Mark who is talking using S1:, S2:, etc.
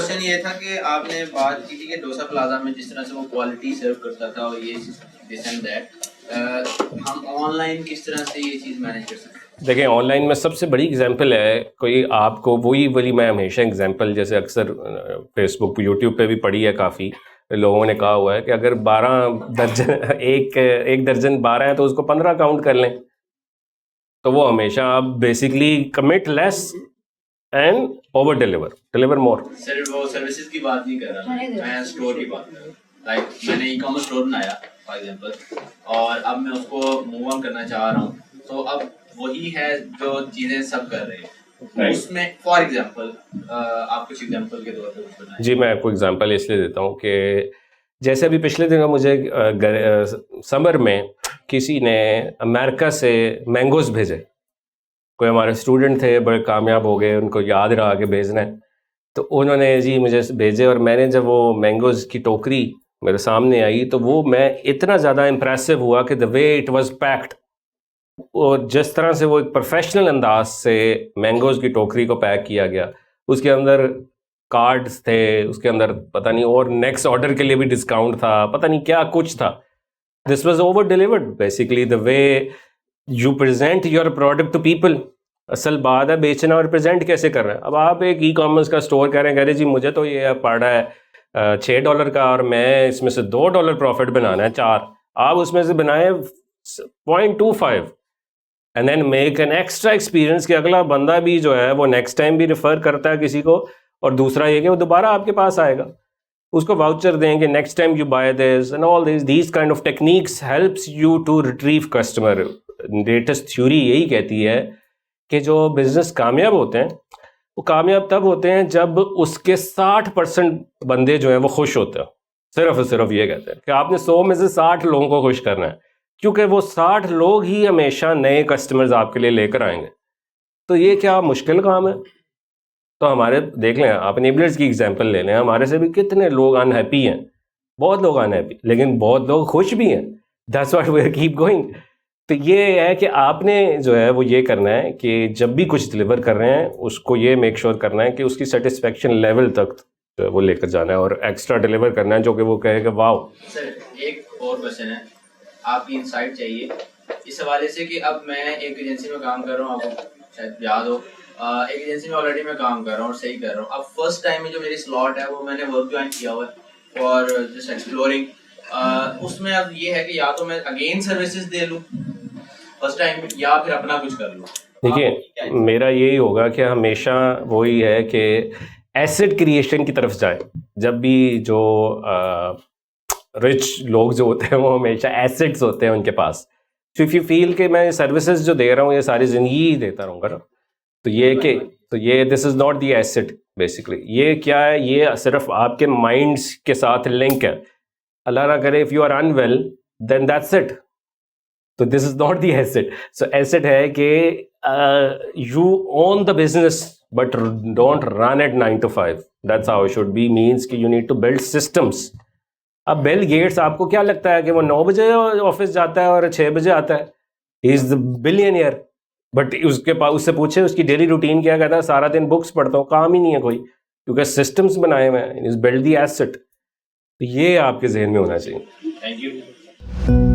S1: Question ये था कि आपने बात की थी कि डोसा प्लाजा में जिस तरह से वो क्वालिटी सर्व करता था और ये दिस एंड दैट, हम ऑनलाइन किस तरह से ये चीज़ मैनेज कर सकते हैं?
S2: देखिए ऑनलाइन में सबसे बड़ी एग्जांपल है, कोई आपको वही वाली मैं हमेशा एग्जांपल जैसे अक्सर फेसबुक यूट्यूब पे भी पढ़ी है, काफ़ी लोगों ने कहा हुआ है कि अगर 12 दर्जन एक दर्जन 12 है तो उसको 15 काउंट कर लें। तो वो हमेशा आप basically commit less and over deliver more.
S1: सिर्फ वो सर्विसेज की बात नहीं कर रहा, मैं स्टोर की बात कर रहा हूँ। लाइक मैंने ई कॉमर्स स्टोर बनाया फॉर एग्जांपल, और अब मैं उसको मूव ऑन करना चाह रहा हूँ, तो अब वही है जो चीज़ें सब कर रहे हैं। उसमें फॉर एग्जांपल आप कुछ एग्जांपल के तौर पे कुछ बनाएं।
S2: जी, मैं आपको एग्जांपल इसलिए देता हूँ कि जैसे अभी पिछले दिनों मुझे समर में किसी ने अमेरिका से मैंगोज़ भेजे। कोई हमारे स्टूडेंट थे, बड़े कामयाब हो गए, उनको याद रहा कि भेजना है, तो उन्होंने जी मुझे भेजे। और मैंने जब वो मैंगोज़ की टोकरी मेरे सामने आई तो वो मैं इतना ज़्यादा इम्प्रेसिव हुआ कि the way it was packed, और जिस तरह से वो एक प्रोफेशनल अंदाज से मैंगोज़ की टोकरी को पैक किया गया, उसके अंदर कार्ड्स थे, उसके अंदर पता नहीं और नेक्स्ट ऑर्डर के लिए भी डिस्काउंट था, पता नहीं क्या कुछ था। This was over delivered basically the way you present your product to people. असल बात है बेचना और प्रेजेंट कैसे कर रहे हैं। अब आप एक ई कॉमर्स का स्टोर कह रहे जी मुझे तो ये पड़ रहा है $6 का और मैं इसमें से $2 प्रॉफिट बनाना है, 4 आप उसमें से बनाए 0.25 and then make an extra experience कि अगला बंदा भी जो है वो नेक्स्ट टाइम भी रेफर करता है किसी को, और दूसरा ये कि वो दोबारा आपके पास आएगा, उसको वाउचर देंगे next time you buy this and all these kind of techniques helps you to retrieve customer. Latest theory यही कहती है कि जो बिजनेस कामयाब होते हैं वो कामयाब तब होते हैं जब उसके 60% बंदे जो हैं वो खुश होते हैं। सिर्फ और सिर्फ ये कहते हैं कि आपने 100 में से 60 लोगों को खुश करना है, क्योंकि वो 60 लोग ही हमेशा नए कस्टमर्स आपके लिए लेकर आएंगे। तो ये क्या मुश्किल काम है? तो हमारे देख लें, आप एनेबलर्स की एग्जांपल ले लें, हमारे से भी कितने लोग अनहैप्पी हैं, बहुत लोग अनहैप्पी, लेकिन बहुत लोग खुश भी हैं। That's what we keep going. तो ये है कि आपने जो है वो ये करना है कि जब भी कुछ डिलीवर कर रहे हैं उसको ये मेक श्योर करना है कि उसकी सेटिस्फेक्शन लेवल तक जो है वो लेकर जाना है, और एक्स्ट्रा डिलीवर करना है जो कि वो कहे कि वाओ।
S1: सर एक और क्वेश्चन है, आपकी इंसाइट चाहिए इस हवाले से कि अब मैं एक एजेंसी में काम कर रहा हूँ, आपको शायद याद हो, एक एजेंसी में ऑलरेडी मैं काम कर रहा हूँ और सही कर रहा हूँ। अब फर्स्ट टाइम में जो मेरी स्लॉट है वो मैंने वर्क ज्वाइन किया हुआ है और जस्ट एक्सप्लोरिंग, उसमें अब ये है कि या तो मैं अगेन सर्विसेज दे लूँ फर्स्ट टाइम या फिर अपना कुछ कर लूँ।
S2: देखिए मेरा यही होगा कि हमेशा वही है कि एसेट क्रिएशन की तरफ जाएं। जब भी जो रिच लोग जो होते हैं वो हमेशा एसेट्स होते हैं उनके पास। तो इफ़ यू फील कि मैं सर्विसेज जो दे रहा हूँ ये सारी ज़िंदगी ही देता रहूँगा ना, तो ये कि तो ये this is not the asset basically. ये क्या है, ये सिर्फ आपके माइंड्स के साथ लिंक है। अल्लाह ना करे if you are unwell then that's it, तो this is not the asset. So asset है कि you own the business but don't run at 9 to 5। That's how it should be, means कि you need to build systems. अब Bill Gates आपको क्या लगता है कि वो 9 बजे ऑफिस जाता है और 6 बजे आता है? He is the billionaire, but उसके पास उससे पूछे उसकी डेली रूटीन क्या कहता है, सारा दिन बुक्स पढ़ता हूँ, काम ही नहीं है कोई, क्योंकि सिस्टम्स बनाए हुए हैं, इज बिल्ड दी एसेट। तो ये आपके जहन में होना चाहिए।
S1: Thank you.